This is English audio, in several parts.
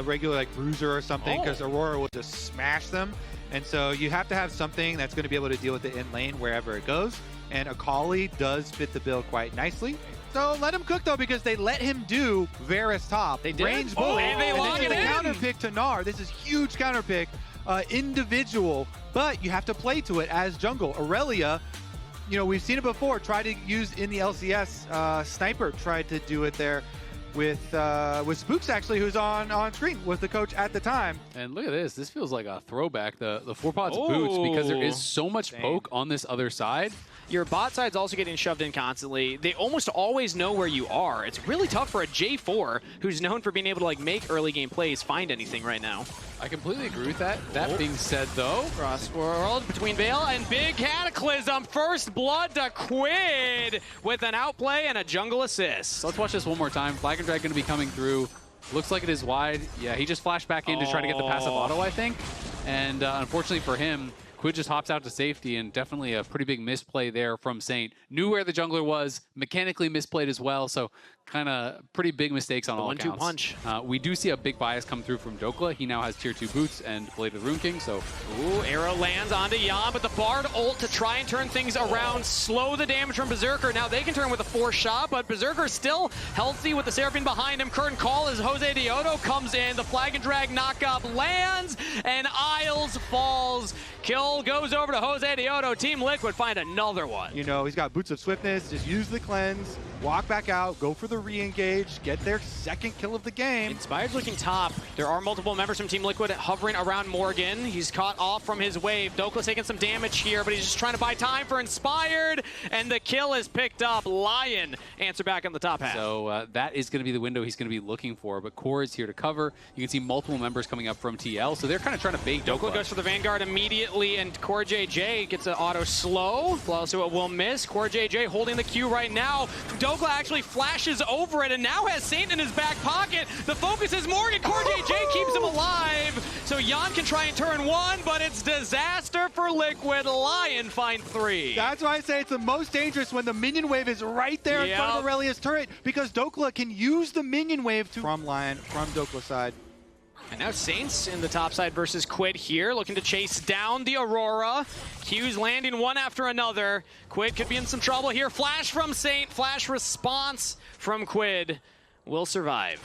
a regular like bruiser or something, because Aurora will just smash them. And so you have to have something that's going to be able to deal with it in lane wherever it goes. And Akali does fit the bill quite nicely. So let him cook though, because they let him do Varus top. They did. Range bull, And they lock then it in. counter pick to Gnar. This is huge counter pick, individual, but you have to play to it as jungle. Aurelia, you know, we've seen it before, tried to use in the LCS. Sniper tried to do it there with Spooks, actually, who's on screen, was the coach at the time. And look at this. This feels like a throwback, the 4-Pot's boots, because there is so much poke on this other side. Your bot side's also getting shoved in constantly. They almost always know where you are. It's really tough for a J4 who's known for being able to like make early game plays find anything right now. I completely agree with that. That being said, though, Cross world between Vale and Big Cataclysm. First blood to Quid with an outplay and a jungle assist. So let's watch this one more time. Flag and Drag going to be coming through. Looks like it is wide. Yeah, he just flashed back in to try to get the passive auto, I think. And unfortunately for him, Quid just hops out to safety, and definitely a pretty big misplay there from Saint. Knew where the jungler was, mechanically misplayed as well, so kind of pretty big mistakes on all accounts. 1-2 punch. We do see a big bias come through from Dokla. He now has tier 2 boots and Blade of the Rune King, so... Ooh, arrow lands onto Yon, but the Bard ult to try and turn things around, slow the damage from Berserker. Now they can turn with a 4 shot, but Berserker still healthy with the Seraphine behind him. Curtain call as Jose Dioto comes in. The Flag and Drag knockup lands, and Isles falls. Kill goes over to Jose Dioto. Team Liquid find another one. You know, he's got Boots of Swiftness, just use the cleanse, walk back out, go for the re-engage, get their second kill of the game. Inspired's looking top. There are multiple members from Team Liquid hovering around Morgan. He's caught off from his wave. Dokla's taking some damage here, but he's just trying to buy time for Inspired, and the kill is picked up. LYON answer back on the top half. So that is going to be the window he's going to be looking for, but Core is here to cover. You can see multiple members coming up from TL, so they're kind of trying to bait Dokla. Goes for the Vanguard immediately, and Core JJ gets an auto slow. Also it will miss. Core JJ holding the Q right now. Dokla actually flashes over it and now has Saint in his back pocket. The focus is Morgan. Core JJ keeps him alive. So Yon can try and turn one, but it's disaster for Liquid. LYON find 3. That's why I say it's the most dangerous when the minion wave is right there in front of Aurelia's turret, because Dokla can use the minion wave to from LYON, from Dokla's side. And now Saints in the top side versus Quid here, looking to chase down the Aurora. Q's landing one after another. Quid could be in some trouble here. Flash from Saint, flash response from Quid. Will survive.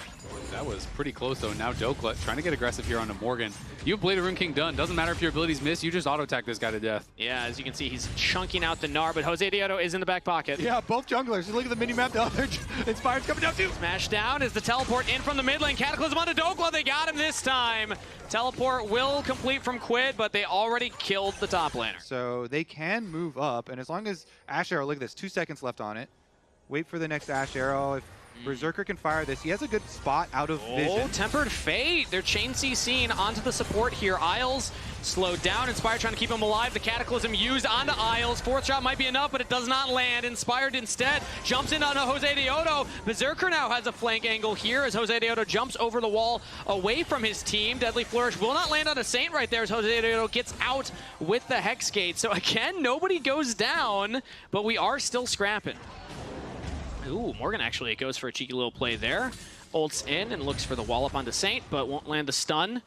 That was pretty close though. Now Dokla trying to get aggressive here onto Morgan. You have Blade of Rune King done. Doesn't matter if your abilities miss, you just auto-attack this guy to death. Yeah, as you can see, he's chunking out the Gnar, but Jose Dioto is in the back pocket. Yeah, both junglers. Just look at the mini-map. The other Inspired's coming down too. Smash down is the teleport in from the mid lane. Cataclysm onto Dokla. They got him this time. Teleport will complete from Quid, but they already killed the top laner. So they can move up, and as long as Ash Arrow, look at this, 2 seconds left on it. Wait for the next Ash Arrow. If Berserker can fire this, he has a good spot out of vision. Oh, Tempered Fate. They're chain CCing onto the support here. Isles slowed down. Inspired trying to keep him alive. The Cataclysm used onto Isles. 4th shot might be enough, but it does not land. Inspired instead jumps in onto Jose Dioto. Berserker now has a flank angle here as Jose Dioto jumps over the wall away from his team. Deadly Flourish will not land on a Saint right there as Jose Dioto gets out with the Hex Gate. So again, nobody goes down, but we are still scrapping. Ooh, Morgan actually goes for a cheeky little play there. Ults in and looks for the wall up onto Saint, but won't land the stun.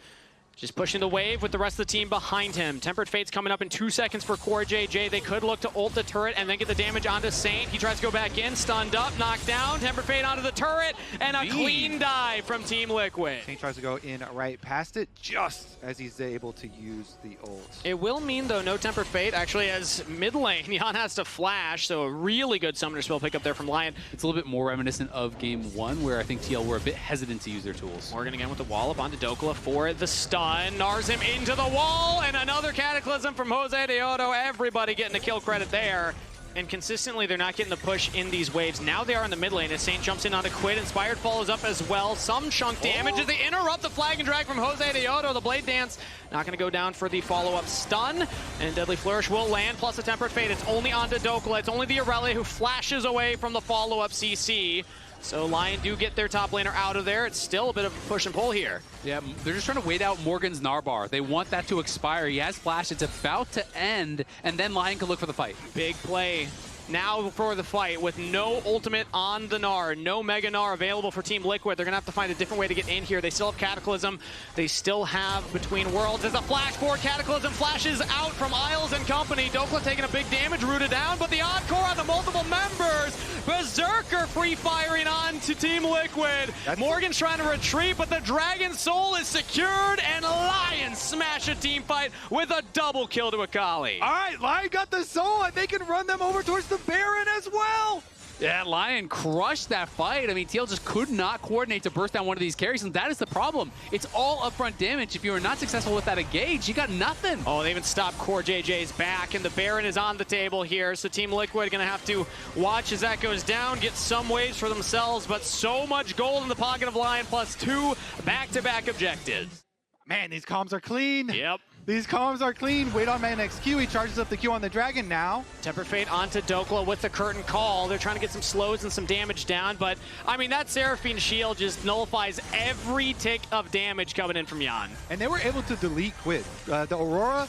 Just pushing the wave with the rest of the team behind him. Tempered Fate's coming up in 2 seconds for Core JJ. They could look to ult the turret and then get the damage onto Saint. He tries to go back in, stunned up, knocked down. Tempered Fate onto the turret, and a clean dive from Team Liquid. Saint tries to go in right past it, just as he's able to use the ult. It will mean, though, no Tempered Fate. Actually, as mid lane, Yon has to flash, so a really good summoner spell pickup there from LYON. It's a little bit more reminiscent of game 1, where I think TL were a bit hesitant to use their tools. Morgan again with the wall up onto Dokla for the stun. Nars him into the wall, and another Cataclysm from Jose Dioto. Everybody getting the kill credit there. And consistently, they're not getting the push in these waves. Now they are in the mid lane as Saint jumps in onto Quid. Inspired follows up as well. Some chunk damage as they interrupt the Flag and Drag from Jose Dioto. The Blade Dance not going to go down for the follow-up stun. And Deadly Flourish will land, plus a Tempered Fate. It's only onto Dokla. It's only the Aurelia who flashes away from the follow-up CC. So LYON do get their top laner out of there. It's still a bit of a push and pull here. Yeah, they're just trying to wait out Morgan's Narbar. They want that to expire. He has flash. It's about to end, and then LYON can look for the fight. Big play now for the fight with no ultimate on the Gnar, no Mega Gnar available for Team Liquid. They're going to have to find a different way to get in here. They still have Cataclysm. They still have Between Worlds. There's a flash for Cataclysm. Flashes out from Isles and company. Dokla taking a big damage, rooted down, but the Encore on the multiple members. Berserker free firing on to Team Liquid. Morgan's trying to retreat, but the Dragon Soul is secured, and LYON smash a team fight with a double kill to Akali. All right, LYON got the soul, and they can run them over towards the Baron as well. Yeah, LYON crushed that fight. I mean, TL just could not coordinate to burst down one of these carries, and that is the problem. It's all upfront damage. If you are not successful with that engage, you got nothing. Oh, they even stopped Core JJ's back, and the Baron is on the table here, so Team Liquid going to have to watch as that goes down, get some waves for themselves, but so much gold in the pocket of LYON, plus 2 back-to-back objectives. Man, these comms are clean. Yep. These comms are clean. Wait on man XQ. He charges up the Q on the Dragon now. Temper Fate onto Dokla with the curtain call. They're trying to get some slows and some damage down, but I mean, that Seraphine shield just nullifies every tick of damage coming in from Yon. And they were able to delete Quid. The Aurora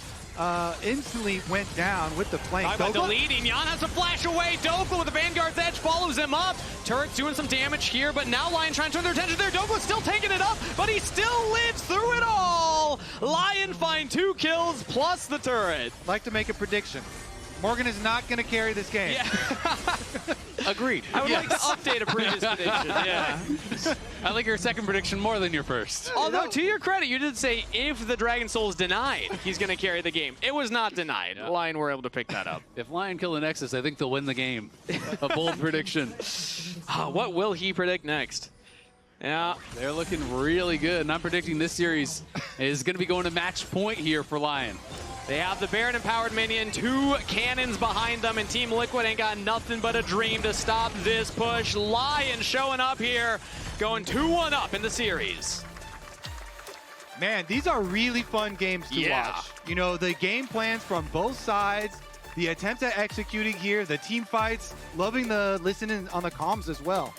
instantly went down with the flank. Deleting, Yon has to flash away. Dokla with the Vanguard's Edge follows him up. Turret's doing some damage here, but now LYON trying to turn their attention there. Dokla's still taking it up, but he still lives through it all. LYON find 2 kills plus the turret. I'd like to make a prediction. Morgan is not going to carry this game. Yeah. Agreed. I would like to update a previous prediction. Yeah. I like your second prediction more than your first. Although, to your credit, you did say if the Dragon Soul is denied, he's going to carry the game. It was not denied. Yeah. LYON were able to pick that up. If LYON kill the Nexus, I think they'll win the game. A bold prediction. What will he predict next? Yeah. They're looking really good, and I'm predicting this series is going to be going to match point here for LYON. They have the Baron-empowered minion, 2 cannons behind them, and Team Liquid ain't got nothing but a dream to stop this push. LYON showing up here, going 2-1 up in the series. Man, these are really fun games to watch. You know, the game plans from both sides, the attempts at executing here, the team fights, loving the listening on the comms as well.